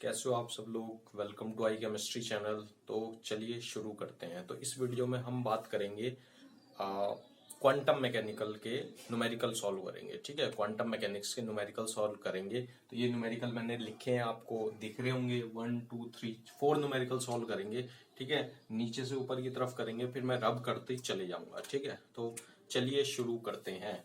कैसे हो आप सब लोग। Welcome to I chemistry channel. तो चलिए शुरू करते हैं। तो इस वीडियो में हम बात करेंगे क्वांटम मैकेनिकल के न्यूमेरिकल सॉल्व करेंगे। ठीक है, क्वांटम मैकेनिक्स के न्यूमेरिकल सॉल्व करेंगे। तो ये न्यूमेरिकल मैंने लिखे हैं, आपको दिख रहे होंगे। 1 2 3 4 न्यूमेरिकल सॉल्व करेंगे। ठीक है, नीचे से ऊपर की तरफ करेंगे, फिर मैं रब करते ही चले जाऊंगा। ठीक है, तो चलिए शुरू करते हैं।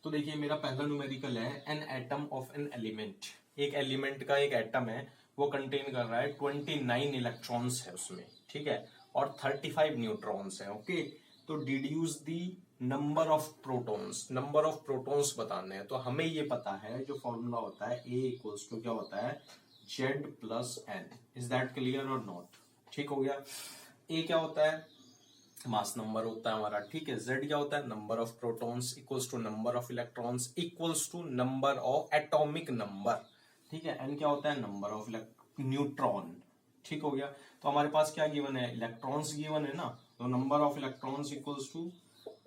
तो देखिए मेरा पहला न्यूमेरिकल है an atom of an element. एक एलिमेंट का एक एटम है, वो कंटेन कर रहा है 29 इलेक्ट्रॉन्स है उसमें। ठीक है, और 35 न्यूट्रॉन्स है। ओके, तो deduce the number of protons. Number of protons बताने हैं। तो हमें ये पता है, जो फॉर्मूला होता है ए इक्वल्स टू क्या होता है, Z plus N. Is that clear और नॉट? ठीक हो गया। ए क्या होता है, मास नंबर होता है हमारा। ठीक है, जेड क्या होता है, number of protons equals to number of electrons equals to number of atomic number. ठीक है, एन क्या होता है, नंबर ऑफ न्यूट्रॉन। ठीक हो गया। तो हमारे पास क्या गिवन है, इलेक्ट्रॉन्स गिवन है ना। तो number of electrons equals to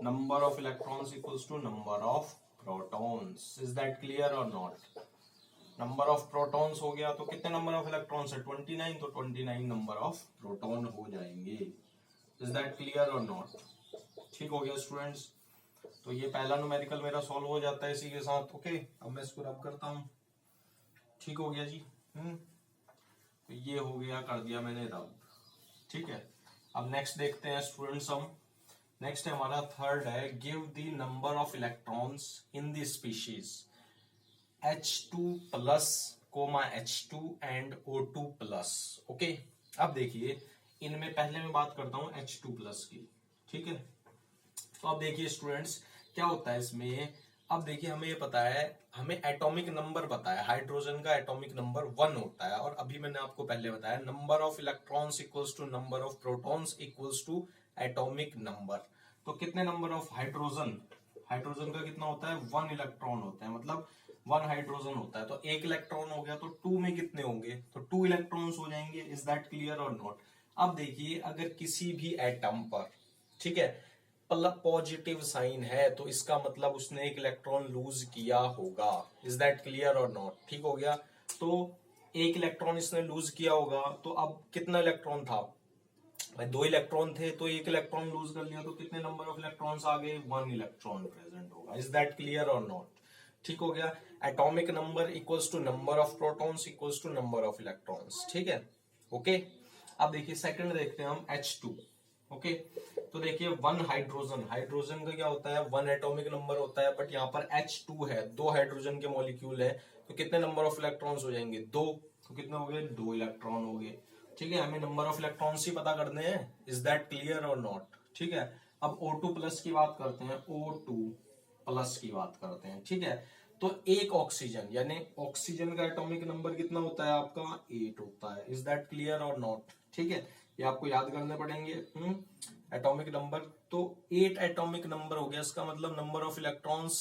number of electrons equals to number of protons. Is that clear और नॉट? नंबर ऑफ प्रोटॉन्स हो गया, तो कितने नंबर ऑफ इलेक्ट्रॉन्स है, 29। तो 29 नंबर ऑफ प्रोटॉन हो जाएंगे। इज दैट क्लियर और नॉट? ठीक हो गया स्टूडेंट्स। तो ये पहला न्यूमेरिकल मेरा सॉल्व हो जाता है इसी के साथ। ओके, अब मैं इसको रब करता हूं। ठीक हो गया जी। तो ये हो गया, कर दिया मैंने रब। ठीक है, अब नेक्स्ट देखते हैं स्टूडेंट्स हम। नेक्स्ट है हमारा थर्ड है, give the number of electrons in the species H2 plus comma H2 and O2 plus. Okay, अब देखिए इनमें पहले मैं बात करता हूं H2 प्लस की। ठीक है, तो अब देखिए स्टूडेंट्स क्या होता है इसमें। अब देखिए हमें ये पता है, हमें एटॉमिक नंबर पता है, हाइड्रोजन का एटॉमिक नंबर 1 होता है। और अभी मैंने आपको पहले बताया number of electrons equals to number of protons equals to atomic number. तो कितने नंबर ऑफ हाइड्रोजन, हाइड्रोजन का कितना होता है, 1 इलेक्ट्रॉन होता है, मतलब 1 हाइड्रोजन होता है। तो 1 इलेक्ट्रॉन हो गया, तो 2 में कितने होंगे, तो 2 इलेक्ट्रॉन्स हो जाएंगे। इज दैट क्लियर और नॉट? अब देखिए अगर किसी भी एटम पर, ठीक है, पॉजिटिव साइन है, तो इसका मतलब उसने एक इलेक्ट्रॉन लूज किया होगा। इज दैट क्लियर और नॉट? ठीक हो गया। तो 1 इलेक्ट्रॉन इसने लूज किया होगा, तो अब कितना इलेक्ट्रॉन था भाई, 2 इलेक्ट्रॉन थे, तो 1 इलेक्ट्रॉन लूज कर लिया, तो कितने नंबर ऑफ इलेक्ट्रॉन्स आ गए, 1 इलेक्ट्रॉन प्रेजेंट होगा। इज दैट क्लियर और नॉट? ठीक हो गया। Atomic number equals to number of protons equals to number of electrons. ठीक है, ओके। अब देखिए सेकंड देखते हैं हम H2। ओके, तो देखिए 1 हाइड्रोजन, हाइड्रोजन का क्या होता है, 1 एटॉमिक नंबर होता है, बट यहाँ पर H2 है, 2 हाइड्रोजन के मॉलिक्यूल है, तो कितने नंबर ऑफ इलेक्ट्रॉन्स हो जाएंगे, 2। तो कितने हो गए, 2 इलेक्ट्रॉन हो गए। ठीक है, हमें नंबर ऑफ इलेक्ट्रॉन्स ही पता करने हैं। इज दैट क्लियर और नॉट? ठीक है, अब O2 प्लस की बात करते हैं, O2 प्लस की बात करते हैं। ठीक है, तो एक ऑक्सीजन, यानी ऑक्सीजन का एटॉमिक नंबर कितना होता है आपका, 8 होता है। इज दैट क्लियर और नॉट? ठीक है, ये आपको याद करने पड़ेंगे। एटॉमिक नंबर, तो 8 एटॉमिक नंबर हो गया, इसका मतलब नंबर ऑफ इलेक्ट्रॉन्स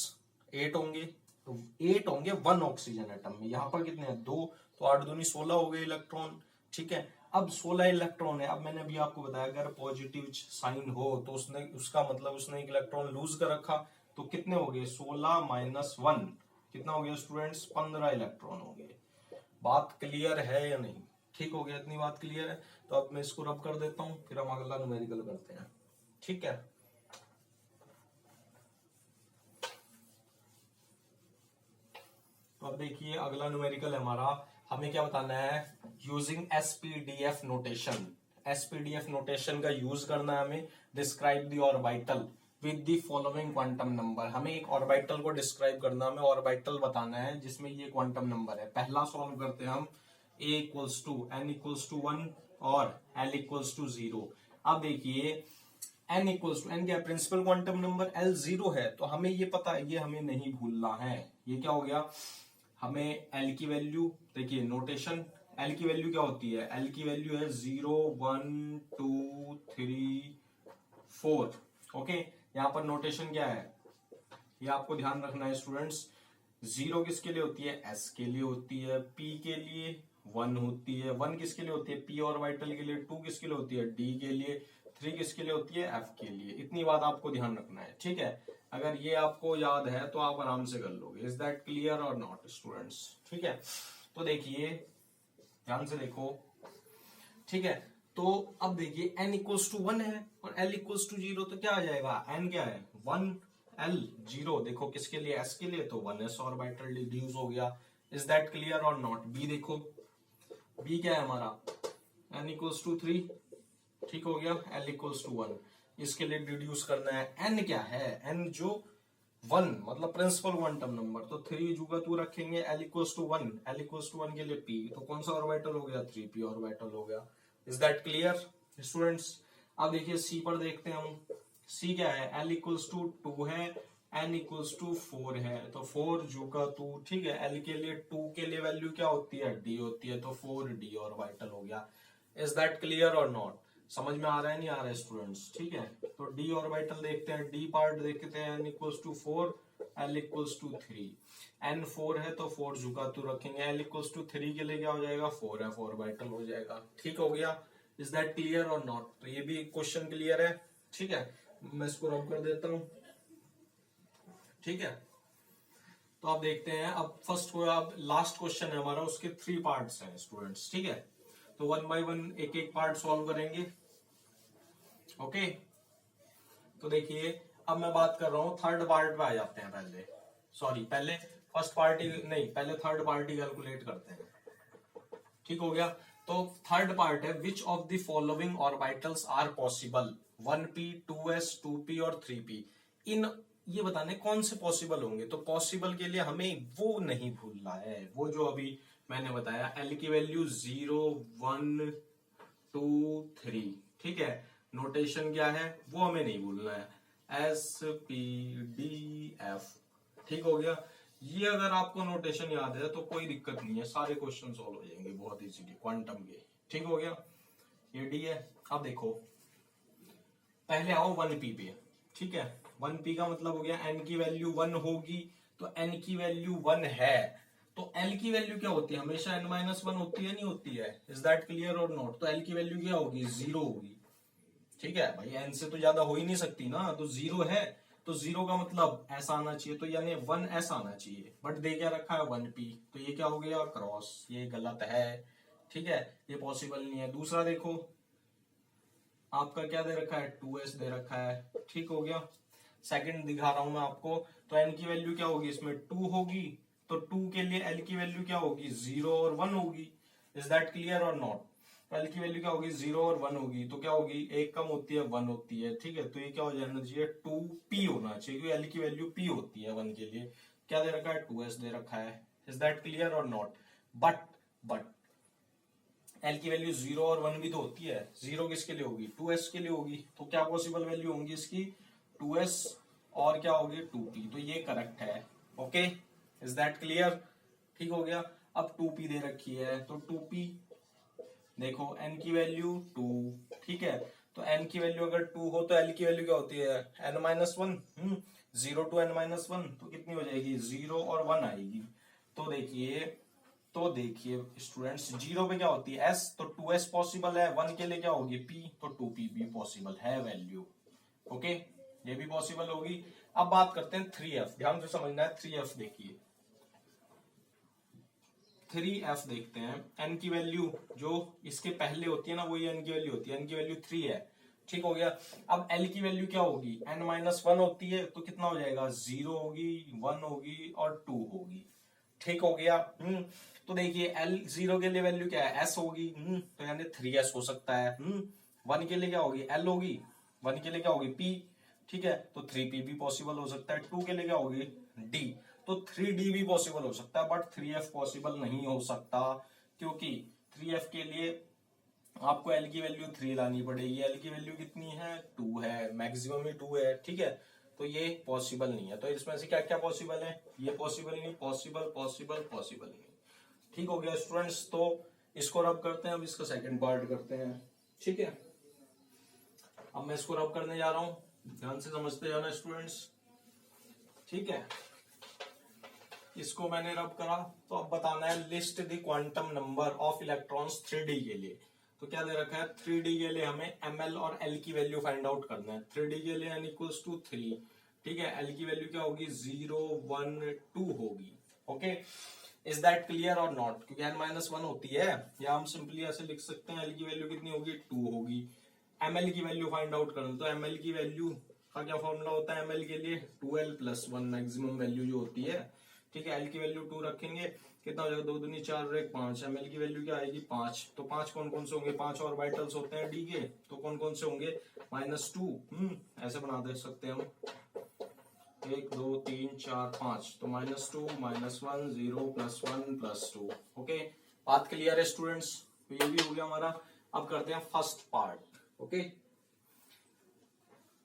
8 होंगे। तो 8 होंगे 1 ऑक्सीजन एटम में। यहाँ पर कितने हैं, 2, तो 8 दूनी 16 हो गए इलेक्ट्रॉन। ठीक है, अब 16 इलेक्ट्रॉन है। अब मैंने अभी आपको बताया अगर पॉजिटिव साइन हो तो उसने, उसका मतलब उसने एक इलेक्ट्रॉन लूज कर रखा। तो कितने हो गए, 16 माइनस 1 कितना हो गया स्टूडेंट्स, 15 इलेक्ट्रॉन हो गए। बात क्लियर है या नहीं? ठीक हो गया, इतनी बात क्लियर है। तो अब मैं इसको रब कर देता हूं, फिर हम अगला न्यूमेरिकल करते हैं। ठीक है, तो अब देखिए अगला न्यूमेरिकल है हमारा, हमें क्या बताना है, using SPDF notation. SPDF notation का यूज करना है हमें। Describe the orbital with the following quantum number. हमें एक ऑर्बिटल को डिस्क्राइब करना है, हमें ऑर्बिटल बताना है जिसमें ये क्वांटम नंबर है। पहला सॉल्व करते हैं हम, a equals to n equals to 1 और l इक्वल्स टू 0। अब देखिए n इक्वल्स टू, n क्या प्रिंसिपल क्वांटम नंबर, l 0 है, तो हमें ये पता है, ये हमें नहीं भूलना है। ये क्या हो गया, हमें l की वैल्यू देखिए, नोटेशन l की वैल्यू क्या होती है, l की वैल्यू है 0 1 2 3 4। ओके, यहाँ पर नोटेशन क्या है, ये आपको ध्यान रखना है स्टूडेंट्स। 0 किसके लिए होती है, s के लिए होती है, p के लिए 1 होती है, 1 किसके लिए होती है, p ऑर्बिटल के लिए, 2 किसके लिए होती है, d के लिए, 3 किसके लिए होती है, f के लिए। इतनी बात आपको ध्यान रखना है। ठीक है, अगर ये आपको याद है तो आप आराम से कर लोगे। इज दैट क्लियर और नॉट स्टूडेंट्स? ठीक है, तो देखिए ध्यान से देखो, ठीक है। तो अब देखिए n इक्वल्स टू 1 है और l इक्वल्स टू 0, तो क्या आ जाएगा, n क्या है 1, l 0। देखो किसके लिए, s के लिए, तो 1s ऑर्बिटल रिड्यूस हो गया। इज दैट क्लियर और नॉट? b देखो, b क्या है हमारा, n इक्वल्स टू 3, ठीक हो गया, l इक्वल्स टू 1, इसके लिए रिड्यूस करना है। n क्या है, n जो 1 मतलब प्रिंसिपल क्वांटम नंबर, तो 3 जुगा 2 रखेंगे, l equals to 1, l equals to 1 के लिए p, तो कौन सा ऑर्बिटल हो गया, 3p ऑर्बिटल हो गया। Is that clear students? अब देखिए c पर देखते हैं हम, c क्या है, l इक्वल्स टू 2 है, n इक्वल्स टू 4 है, तो 4 जुगा 2, ठीक है। l के लिए 2 के लिए वैल्यू क्या होती है, d होती है, तो 4d ऑर्बिटल हो गया। इज दैट क्लियर और नॉट? समझ में आ रहा है नहीं आ रहा है स्टूडेंट्स? ठीक है, तो d ऑर्बिटल देखते हैं, d पार्ट देखते हैं, n equals to 4, l equals to 3, n 4 है तो 4 जुगा 2 रखेंगे, l इक्वल्स टू 3 के लिए क्या हो जाएगा, 4f ऑर्बिटल हो जाएगा। ठीक हो गया। इज दैट क्लियर और नॉट? तो ये भी क्वेश्चन क्लियर है, ठीक है। मैं इसको रब कर देता हूं, ठीक है। तो आप देखते हैं, अब फर्स्ट को, अब लास्ट क्वेश्चन है हमारा, उसके 3 पार्ट्स हैं स्टूडेंट्स, ठीक है। तो 1 बाय 1 एक एक पार्ट सॉल्व करेंगे, ओके। तो देखिए अब मैं बात कर रहा हूं थर्ड पार्ट पे आ जाते हैं, पहले फर्स्ट पार्टी नहीं, पहले थर्ड पार्टी कैलकुलेट करते हैं, ठीक हो गया। तो थर्ड पार्ट है, which of the following orbitals are possible, 1p 2s 2p और 3p, इन ये बताने कौन से पॉसिबल होंगे। तो पॉसिबल के लिए हमें वो नहीं भूलना है, वो जो अभी मैंने बताया, एल की वैल्यू 0 1 2 3, ठीक है। नोटेशन क्या है वो हमें नहीं भूलना है, एस पी डी एफ, ठीक हो गया। ये अगर आपको नोटेशन याद है तो कोई दिक्कत नहीं है, सारे क्वेश्चन सॉल्व हो जाएंगे बहुत इजीली क्वांटम के, ठीक हो गया। ये डी है। अब देखो पहले आओ 1p पे, ठीक है। 1p का मतलब हो गया n की वैल्यू 1 होगी, तो n की वैल्यू 1 है, तो l की वैल्यू क्या होती है, हमेशा n-1 होती है, नहीं होती है? इज दैट क्लियर और नॉट? तो l की वैल्यू क्या होगी, 0 होगी, ठीक है भाई, n से तो ज्यादा हो ही नहीं सकती ना, तो 0 है, तो 0 का मतलब ऐसा आना चाहिए, तो यानी 1s आना चाहिए, बट दे क्या रखा है 1p, तो ये क्या हो गया, क्रॉस, ये गलत है, ठीक है, ये पॉसिबल नहीं है। दूसरा देखो आपका क्या दे रखा है, 2s दे रखा है, ठीक हो गया। सेकंड दिखा रहा हूं मैं आपको, तो n की वैल्यू क्या होगी, इसमें 2 होगी, तो 2 के लिए l की वैल्यू क्या होगी, 0 और 1 होगी। इज दैट क्लियर और नॉट? तो l की वैल्यू क्या होगी, 0 और 1 होगी, तो क्या होगी, एक कम होती है 1 होती है, ठीक है। तो ये क्या हो जाना चाहिए, 2p होना चाहिए, क्योंकि l की वैल्यू p होती है 1 के लिए। क्या दे रखा है, 2s दे रखा है। इज दैट क्लियर और नॉट? बट l की वैल्यू 0 और 1 भी तो होती है, 0 किसके लिए होगी, 2s के लिए होगी, तो क्या पॉसिबल वैल्यू होंगी इसकी, 2s और क्या होगी, 2p, तो ये करेक्ट है, ओके। Is that clear? ठीक हो गया। अब 2p दे रखी है, तो 2p देखो n की वैल्यू 2, ठीक है। तो n की वैल्यू अगर 2 हो तो l की वैल्यू क्या होती है, n-1, 0 to n-1, तो कितनी हो जाएगी, 0 और 1 आएगी। तो देखिए स्टूडेंट्स, 0 पे क्या होती है s, तो 2s पॉसिबल है, 1 के लिए क्या होगी p, तो 2p भी पॉसिबल है वैल्यू, ओके, ये भी पॉसिबल होगी। अब बात करते हैं 3f, ध्यान से समझना है। 3f देखिए, 3f देखते हैं, n की वैल्यू जो इसके पहले होती है ना, वही n की वैल्यू होती है, n की वैल्यू 3 है, ठीक हो गया। अब l की वैल्यू क्या होगी, n-1 होती है, तो कितना हो जाएगा, 0 होगी, 1 होगी और 2 होगी, ठीक हो गया। तो देखिए l 0 के लिए वैल्यू क्या है, s होगी, तो यानी 3s हो सकता है। 1 के लिए क्या होगी, l होगी, 1 के लिए क्या होगी, p, ठीक है, तो 3p भी पॉसिबल हो सकता है। 2 के लिए क्या होगी, d, तो 3d भी पॉसिबल हो सकता है, बट 3f पॉसिबल नहीं हो सकता, क्योंकि 3f के लिए आपको l की वैल्यू 3 लानी पड़ेगी, l की वैल्यू कितनी है, 2 है, मैक्सिमम ही 2 है, ठीक है, तो ये पॉसिबल नहीं है। तो इसमें से क्या क्या पॉसिबल है, ये पॉसिबल नहीं, पॉसिबल पॉसिबल पॉसिबल नहीं, ठीक हो गया स्टूडेंट्स। तो इसको रब करते हैं, अब इसका सेकंड पार्ट करते हैं, ठीक है। अब मैं इसको रब करने जा रहा हूं, ध्यान से समझते जाना स्टूडेंट्स, ठीक है। इसको मैंने रब करा, तो अब बताना है list the quantum number of electrons 3D के लिए। तो क्या दे रखा है, 3D के लिए हमें ml और l की वैल्यू फाइंड आउट करना है। 3D के लिए n इक्वल्स टू 3, ठीक है, l की वैल्यू क्या होगी, 0 1 2 होगी, ओके। इज दैट क्लियर और नॉट? क्योंकि n माइनस वन होती है, या हम सिंपली ऐसे लिख सकते हैं l की वैल्यू कितनी होगी 2 होगी। ml की वैल्यू फाइंड आउट करना, तो ml की वैल्यू का क्या फॉर्मूला होता है ml के लिए 2l प्लस 1 मैक्सिमम वैल्यू जो होती है, ठीक है। l की वैल्यू 2 रखेंगे, कितना हो जाएगा 2 दूनी 4 और 1 5, ml की वैल्यू क्या आएगी 5। तो 5 कौन कौन से होंगे, 5 ऑर्बिटल्स होते हैं d के, तो कौन कौन से होंगे -2। ऐसे बना दे सकते हैं हम 1 2 3 4 5, तो -2 -1 0 +1 +2। ओके, बात क्लियर है स्टूडेंट्स? तो ये भी हो गया हमारा। अब करते हैं फर्स्ट पार्ट। ओके,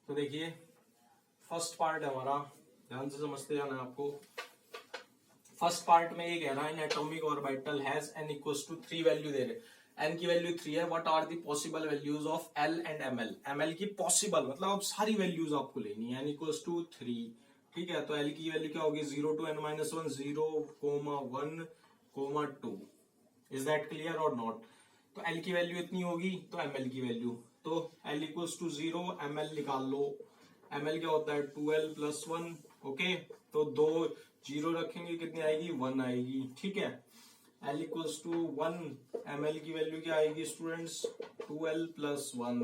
तो देखिए फर्स्ट पार्ट है हमारा, ध्यान से समझते जाना है आपको। फर्स्ट पार्ट में ये कह रहा है an atomic orbital has n equals to 3 value दे रहे, n की वैल्यू 3 है। What are the possible values of l and ml? ml की पॉसिबल मतलब अब सारी वैल्यूज आपको लेनी है, n इक्वल्स टू 3, ठीक है। तो l की वैल्यू क्या होगी 0 to n minus 1 0, 1, 2। Is that clear और नॉट? तो l की वैल्यू इतनी होगी, तो ml की वैल्यू, तो l इक्वल्स टू 0, ml निकाल लो। ml क्या होता है 2l प्लस 1। ओके, तो 2 0 रखेंगे, कितनी आएगी 1 आएगी, ठीक है। l इक्वल्स टू 1, ml की वैल्यू क्या आएगी स्टूडेंट्स 2l प्लस 1।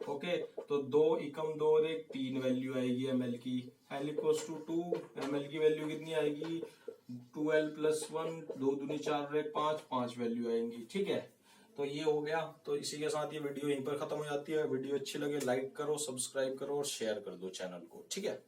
ओके, तो 2 एकम 2 और 1 3 वैल्यू आएगी ml की। l इक्वल्स टू 2, ml की वैल्यू कितनी आएगी 2l प्लस 1, 2 दूनी 4 और 1 5, 5 वैल्यू आएंगी, ठीक है। तो ये हो गया। तो इसी के साथ ये वीडियो यहीं पर खत्म हो जाती है। वीडियो अच्छी लगे लाइक करो, सब्सक्राइब करो और शेयर कर दो चैनल को, ठीक है।